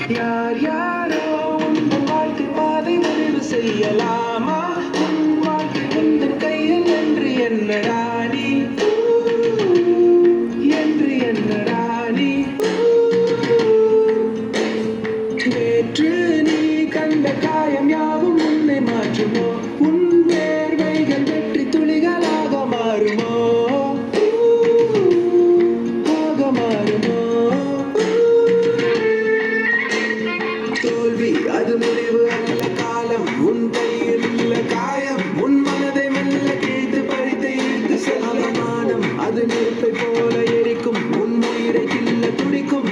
யார் யாரோ உங்கள் வாழ்க்கை பாதை முடிவு செய்யலாமா? உன் வாழ்க்கை உந்தன் கையில் என்று என்னடா நீ, என்று என்னடா நீ. நேற்று நீ கண்ட காயம் யாவும் உன்னை மாற்றுமோ? உன் வேர்வைகள் வெற்றி துளிகளாக மாறுமோ? மாறுமோ? தோல்வி அது முடிவு அல்ல, காலம் உன் கையில் உள்ள காயம் உன் மனதை மெல்ல கேட்டு பறித்து இழுத்து செல்ல. மானம் அது நெருப்பை போல எரிக்கும், உன் உயிரை கில்ல துடிக்கும்.